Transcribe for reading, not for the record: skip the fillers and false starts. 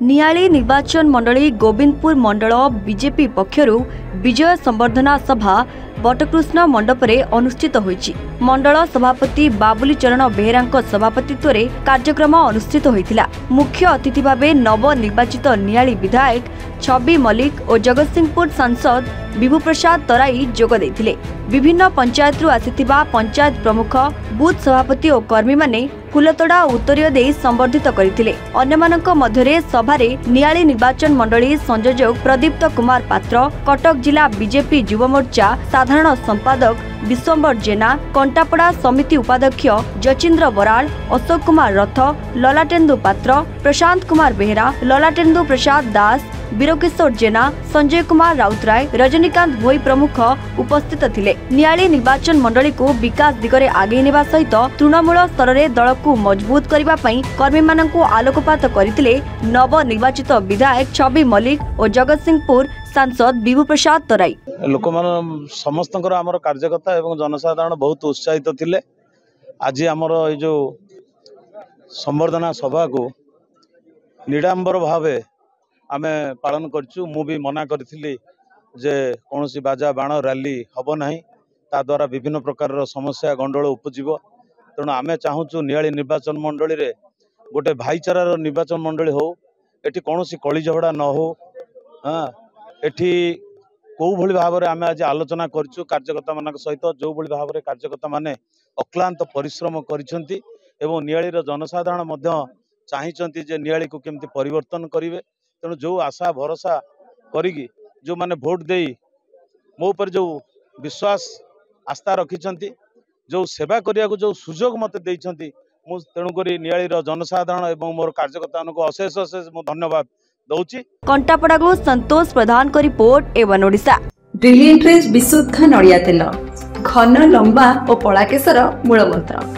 नियाली निर्वाचन मंडली गोविंदपुर मंडल बीजेपी पक्षरु विजय संवर्धना सभा बटकृष्ण मंडपरे अनुष्ठित होईछि। मंडल सभापति बाबुली चरण बेहेरांक सभापतित्व रे कार्यक्रम अनुष्ठित होइतिला। मुख्य अतिथि भावे नव निर्वाचित नियाली विधायक छवि मल्लिक और जगतसिंहपुर सांसद विभू प्रसाद तराई जोग देथिले। विभिन्न पंचायत रु आसिथिबा पंचायत प्रमुख बूथ सभापति और कर्मी माने फुलतोड़ा उत्तरीय दे संबर्धित करथिले। अन्यमानक मध्यरे सभारे नियाली निर्वाचन मंडली संयोजक प्रदीप्त कुमार पात्र, कटक जिला बीजेपी युव मोर्चा साधारण संपादक विश्वम्बर जेना, कंटापड़ा समिति उपाध्यक्ष जचिंद्र बराल, अशोक कुमार रथ, ललाटेन्दु पात्र, प्रशांत कुमार बेहेरा, ललाटेन्दु प्रसाद दास, वीरकिशोर जेना, संजय कुमार राउतराय, रजनीकांत भोई प्रमुख उपस्थित थिले। नियाली निर्वाचन मंडली को विकास दिगरे आगे नेबा सहित तृणमूल स्तर रे दल को मजबूत करिबा पई कर्मी माननकु आलोकपात करितिले नव निर्वाचित विधायक छवि मल्लिक और जगतसिंहपुर सांसद विभू प्रसाद तराई। लोक समस्तंकर आमर कार्यकर्ता एवं जनसाधारण बहुत उत्साहित थिले। आज आमर ये जो संवर्धना सभा को निडांबर भावे आमे पालन करछु। मु भी मना करथिली जे कोनोसी बाजा बाण रैली हबो नाही, ता द्वारा विभिन्न प्रकार समस्या गंडोल उपजीव। तेणु आमे चाहूँ नियाली निर्वाचन मंडली रे गोटे भाईचारार निर्वाचन मंडली हो, एठी कोनोसी कली झगड़ा न हो। हाँ, एठी कौ भली भाव में आमे आज आलोचना करछु कार्यकर्ता मानक सहित। जो भली भाव में कार्यकर्ता माने अक्लांत परिश्रम करिसेंती एवं नियालीर जनसाधारण मध्य चाहिचंती जे नियाली को केमती परिवर्तन करिवे। तेणु जो आशा भरोसा करिगी जो माने भोट देई मो पर जो विश्वास आस्था रखिचंती, जो सेवा करिया को जो सुजोग मते देइचंती, मु तेणुकरी नियालीर जनसाधारण एवं मोर कार्यकर्ता को अशेष अशेष मु धन्यवाद दौची। कंटापड़ा को संतोष प्रधान को रिपोर्ट एवं ओडिशा। ब्रिलियंट रेज विशुद्ध नड़िया तेल, घन लंबा और पड़ा केसर मूल मंत्र।